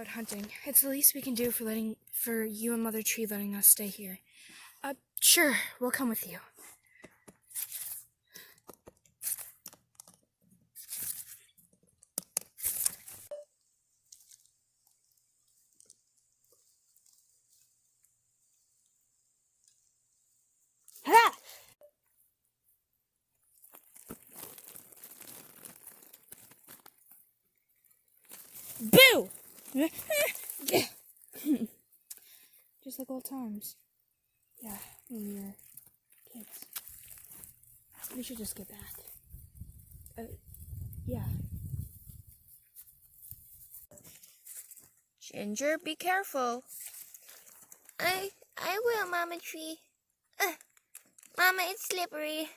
out hunting. It's the least we can do for you and Mother Tree letting us stay here. Sure, we'll come with you. Ha! Boo! Just like old times. Yeah, when we were kids. We should just get back. Yeah. Ginger, be careful. I will, Mama Tree. Mama, it's slippery.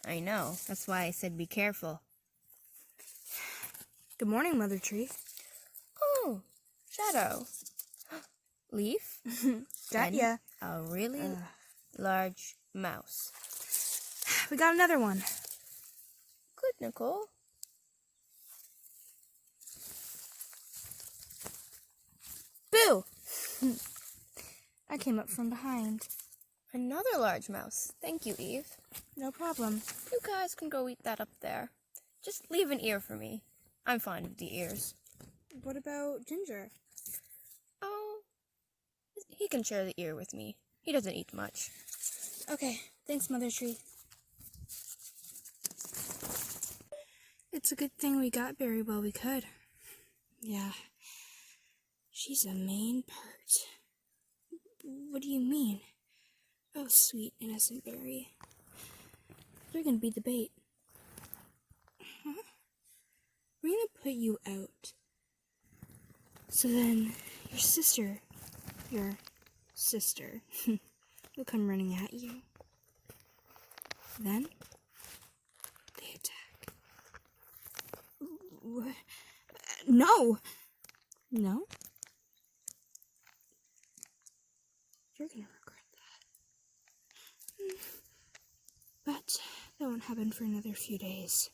I know. That's why I said be careful. Good morning, Mother Tree. Oh, Shadow. Leaf? Got ya. A really large mouse. We got another one. Good, Nicole. Boo! I came up from behind. Another large mouse. Thank you, Eve. No problem. You guys can go eat that up there. Just leave an ear for me. I'm fond of the ears. What about Ginger? Oh, he can share the ear with me. He doesn't eat much. Okay, thanks, Mother Tree. It's a good thing we got Berry while we could. Yeah. She's a main part. What do you mean? Oh, sweet, innocent Berry. You're gonna be the bait. Huh? We're gonna put you out. So then, your sister will come running at you. Then, they attack. What? No! No? You're gonna regret that. But that won't happen for another few days.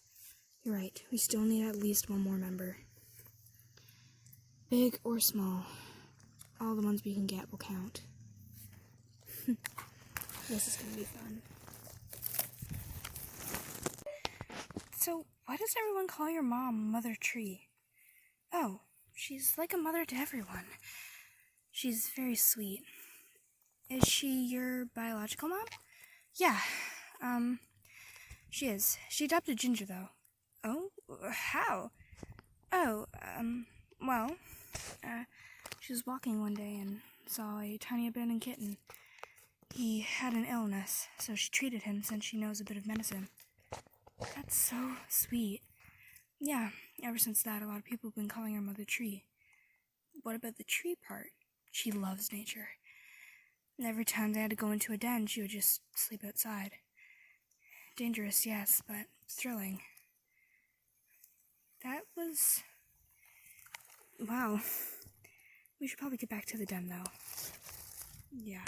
You're right, we still need at least one more member. Big or small, all the ones we can get will count. This is gonna be fun. So, why does everyone call your mom Mother Tree? Oh, she's like a mother to everyone. She's very sweet. Is she your biological mom? Yeah, she is. She adopted Ginger, though. Oh, how? Oh, well, she was walking one day and saw a tiny abandoned kitten. He had an illness, so she treated him since she knows a bit of medicine. That's so sweet. Yeah, ever since that, a lot of people have been calling her Mother Tree. What about the tree part? She loves nature. Every time they had to go into a den, she would just sleep outside. Dangerous, yes, but thrilling. That was... Wow. We should probably get back to the den, though. Yeah.